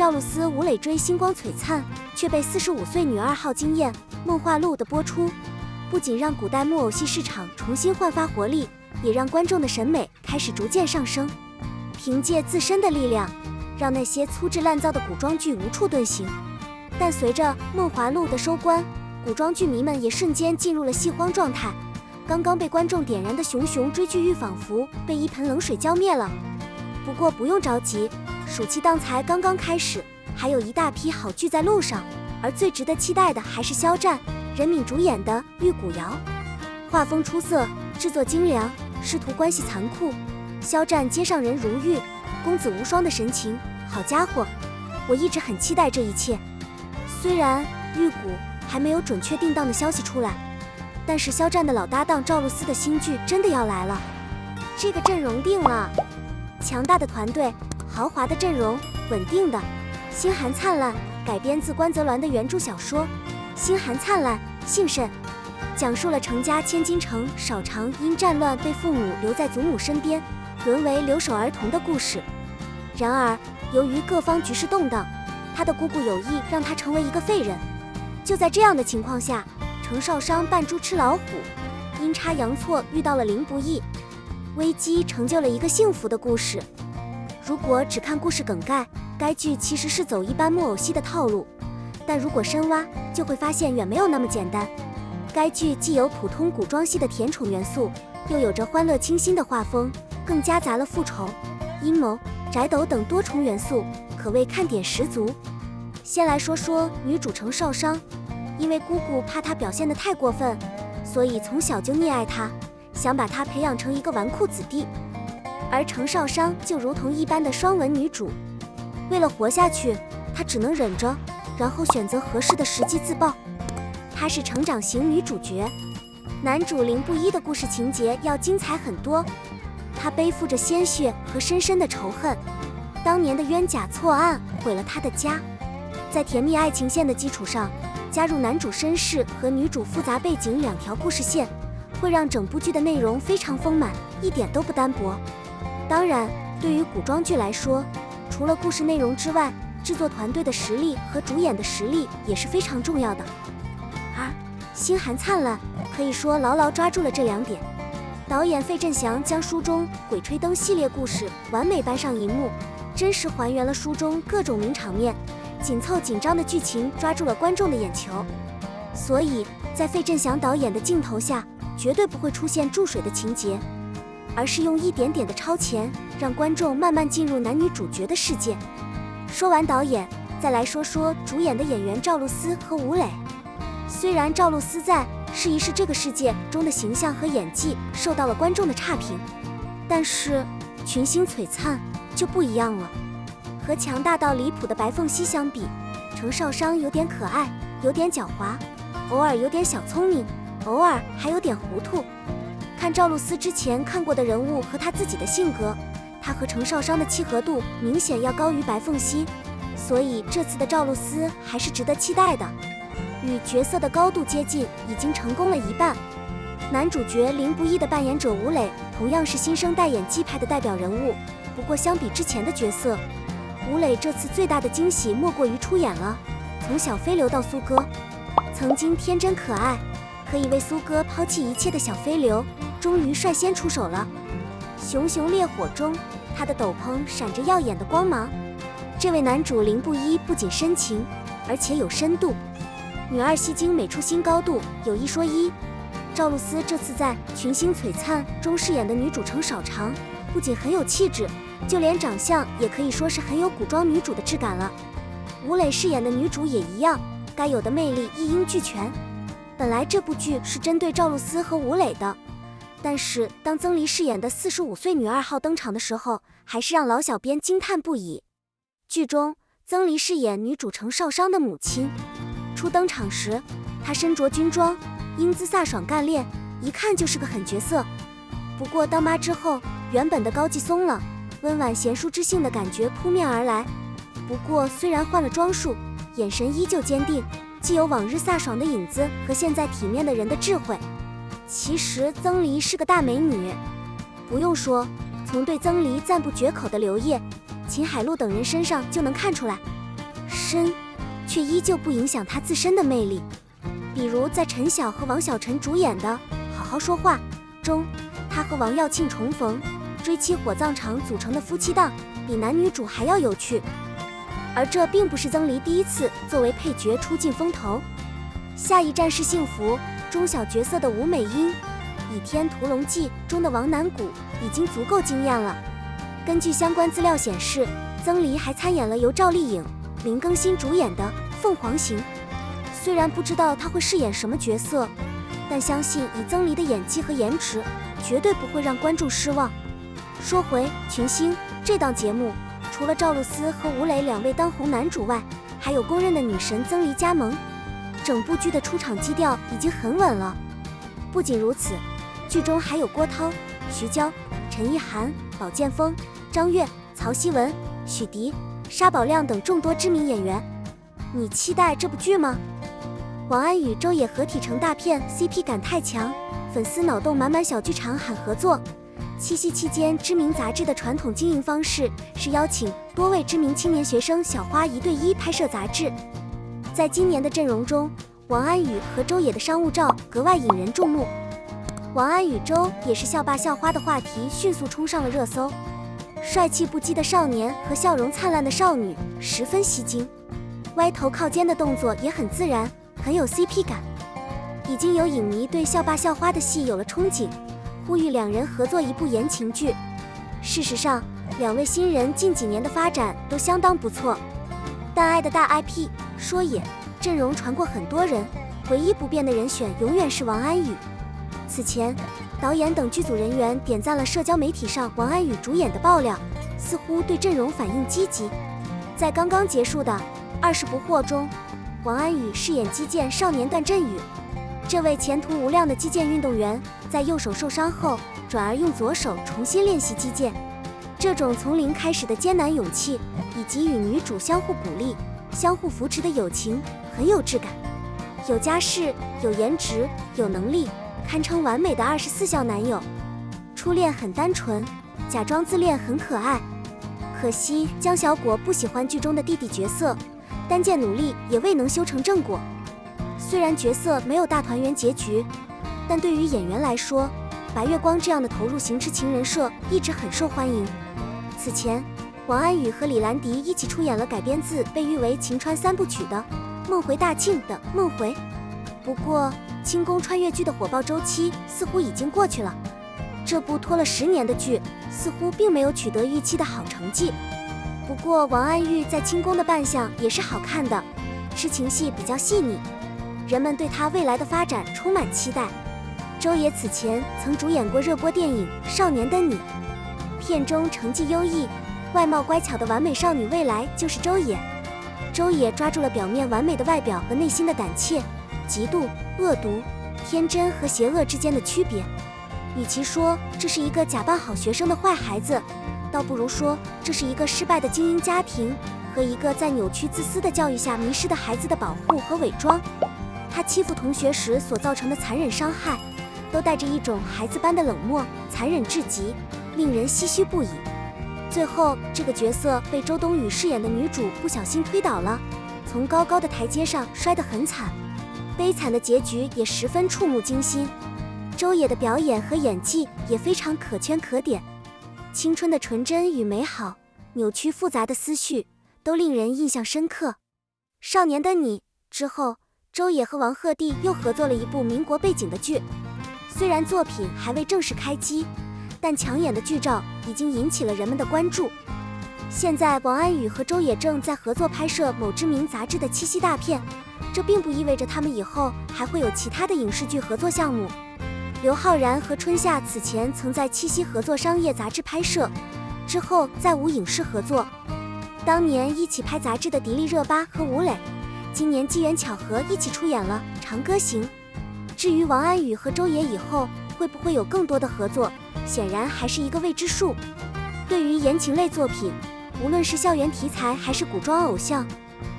赵露思、吴磊追星光璀璨，却被45岁女2号惊艳。《梦话录》的播出，不仅让古代木偶戏市场重新焕发活力，也让观众的审美开始逐渐上升。凭借自身的力量，让那些粗制滥造的古装剧无处遁形。但随着《梦华录》的收官，古装剧迷们也瞬间进入了戏荒状态。刚刚被观众点燃的熊熊追剧欲，仿佛被一盆冷水浇灭了。不过不用着急，暑期档才刚刚开始，还有一大批好剧在路上。而最值得期待的还是肖战、任敏主演的《玉骨遥》。画风出色，制作精良，师徒关系残酷，肖战接上人如玉，公子无双的神情，好家伙，我一直很期待这一切。虽然玉骨还没有准确定档的消息出来，但是肖战的老搭档赵露思的新剧真的要来了。这个阵容定了，强大的团队，豪华的阵容，稳定的。星寒灿烂改编自关泽鸾的原著小说《星寒灿烂》，幸甚，讲述了程家千金城少长因战乱被父母留在祖母身边，沦为留守儿童的故事。然而，由于各方局势动荡，他的姑姑有意让他成为一个废人。就在这样的情况下，程少商扮猪吃老虎，阴差阳错遇到了林不义，危机成就了一个幸福的故事。如果只看故事梗概，该剧其实是走一般木偶戏的套路，但如果深挖，就会发现远没有那么简单。该剧既有普通古装戏的甜宠元素，又有着欢乐清新的画风，更夹杂了复仇、阴谋、宅斗等多重元素，可谓看点十足。先来说说女主程少商，因为姑姑怕她表现得太过分，所以从小就溺爱她，想把她培养成一个纨绔子弟。而程少商就如同一般的双文女主，为了活下去，她只能忍着，然后选择合适的时机自爆。她是成长型女主角，男主林不一的故事情节要精彩很多。他背负着鲜血和深深的仇恨，当年的冤假错案毁了他的家。在甜蜜爱情线的基础上，加入男主身世和女主复杂背景两条故事线，会让整部剧的内容非常丰满，一点都不单薄。当然，对于古装剧来说，除了故事内容之外，制作团队的实力和主演的实力也是非常重要的。而星寒灿烂可以说牢牢抓住了这两点。导演费振翔将书中《鬼吹灯》系列故事完美搬上荧幕，真实还原了书中各种名场面，紧凑紧张的剧情抓住了观众的眼球。所以在费振翔导演的镜头下，绝对不会出现注水的情节，而是用一点点的超前，让观众慢慢进入男女主角的世界。说完导演，再来说说主演的演员赵露思和吴磊。虽然赵露思在《试一试这个世界》中的形象和演技受到了观众的差评，但是群星璀璨就不一样了。和强大到离谱的白凤熙相比，程少商有点可爱，有点狡猾，偶尔有点小聪明，偶尔还有点糊涂。看赵露思之前看过的人物和她自己的性格，她和程少商的契合度明显要高于白凤熙，所以这次的赵露思还是值得期待的。与角色的高度接近已经成功了一半。男主角林不一的扮演者吴磊同样是新生代演技派的代表人物，不过相比之前的角色，吴磊这次最大的惊喜莫过于出演了从小飞流到苏哥。曾经天真可爱，可以为苏哥抛弃一切的小飞流，终于率先出手了。熊熊烈火中，他的斗篷闪着耀眼的光芒。这位男主林不一不仅深情，而且有深度。女二戏精美出新高度，有一说一，赵露思这次在《群星璀璨》中饰演的女主程少长，不仅很有气质，就连长相也可以说是很有古装女主的质感了。吴磊饰演的女主也一样，该有的魅力一应俱全。本来这部剧是针对赵露思和吴磊的，但是当曾黎饰演的45岁女2号登场的时候，还是让老小编惊叹不已。剧中，曾黎饰演女主程少商的母亲。初登场时，她身着军装，英姿飒爽干练，一看就是个狠角色。不过当妈之后，原本的高髻松了，温婉贤淑之性的感觉扑面而来。不过虽然换了装束，眼神依旧坚定，既有往日飒爽的影子和现在体面的人的智慧。其实曾黎是个大美女，不用说，从对曾黎赞不绝口的刘烨、秦海璐等人身上就能看出来。深，却依旧不影响她自身的魅力。比如在陈晓和王晓晨主演的《好好说话》中，她和王耀庆重逢，追妻火葬场组成的夫妻档，比男女主还要有趣。而这并不是曾黎第一次作为配角出尽风头，下一站是幸福中小角色的吴美英，《倚天屠龙记》中的王南谷已经足够惊艳了。根据相关资料显示，曾黎还参演了由赵丽颖、林更新主演的《凤凰行》。虽然不知道她会饰演什么角色，但相信以曾黎的演技和颜值，绝对不会让观众失望。说回群星这档节目，除了赵露思和吴磊2位当红男主外，还有公认的女神曾黎加盟。整部剧的出场基调已经很稳了。不仅如此，剧中还有郭涛、徐娇、陈意涵、宝剑锋、张悦、曹曦文、许迪、沙宝亮等众多知名演员。你期待这部剧吗？王安与周也合体成大片 ，CP 感太强，粉丝脑洞满满，小剧场喊合作。七夕期间，知名杂志的传统经营方式是邀请多位知名青年学生小花1对1拍摄杂志。在今年的阵容中，王安与和周也的商务照格外引人注目。王安与周也是校霸校花的话题迅速冲上了热搜，帅气不羁的少年和笑容灿烂的少女十分吸睛，歪头靠肩的动作也很自然，很有 CP 感。已经有影迷对校霸校花的戏有了憧憬，呼吁2人合作一部言情剧。事实上，2位新人近几年的发展都相当不错。但爱的大 IP 说也，阵容传过很多人，唯一不变的人选永远是王安与。此前，导演等剧组人员点赞了社交媒体上王安与主演的爆料，似乎对阵容反应积极。在刚刚结束的《20不惑》中，王安与饰演击剑少年段振宇。这位前途无量的击剑运动员，在右手受伤后，转而用左手重新练习击剑。这种从零开始的艰难勇气，以及与女主相互鼓励、相互扶持的友情，很有质感。有家世、有颜值、有能力，堪称完美的24孝男友。初恋很单纯，假装自恋很可爱。可惜江小果不喜欢剧中的弟弟角色，单键努力也未能修成正果。虽然角色没有大团圆结局，但对于演员来说，白月光这样的投入型痴情人设一直很受欢迎。此前，王安与和李兰迪一起出演了改编自被誉为秦川3部曲的《梦回大庆》的《梦回》。不过，清宫穿越剧的火爆周期似乎已经过去了，这部拖了10年的剧似乎并没有取得预期的好成绩。不过，王安域在清宫的扮相也是好看的，痴情戏比较细腻，人们对他未来的发展充满期待。周也此前曾主演过热播电影《少年的你》，片中成绩优异、外貌乖巧的完美少女未来就是周也。周也抓住了表面完美的外表和内心的胆怯、嫉妒、恶毒、天真和邪恶之间的区别。与其说这是一个假扮好学生的坏孩子，倒不如说这是一个失败的精英家庭和一个在扭曲自私的教育下迷失的孩子的保护和伪装。他欺负同学时所造成的残忍伤害，都带着一种孩子般的冷漠，残忍至极，令人唏嘘不已。最后，这个角色被周冬雨饰演的女主不小心推倒了，从高高的台阶上摔得很惨，悲惨的结局也十分触目惊心。周也的表演和演技也非常可圈可点，青春的纯真与美好，扭曲复杂的思绪，都令人印象深刻。少年的你之后，周也和王鹤棣又合作了一部民国背景的剧，虽然作品还未正式开机，但抢眼的剧照已经引起了人们的关注。现在王安宇和周也正在合作拍摄某知名杂志的七夕大片，这并不意味着他们以后还会有其他的影视剧合作项目。刘昊然和春夏此前曾在七夕合作商业杂志拍摄，之后再无影视合作。当年一起拍杂志的迪丽热巴和吴磊，今年机缘巧合一起出演了《长歌行》。至于王安宇和周也以后会不会有更多的合作，显然还是一个未知数。对于言情类作品，无论是校园题材还是古装偶像，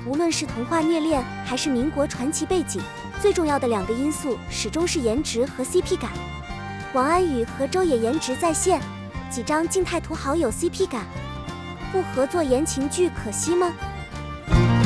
无论是童话虐恋还是民国传奇背景，最重要的2个因素始终是颜值和 CP 感。王安宇和周也颜值在线，几张静态图好有 CP 感，不合作言情剧可惜吗？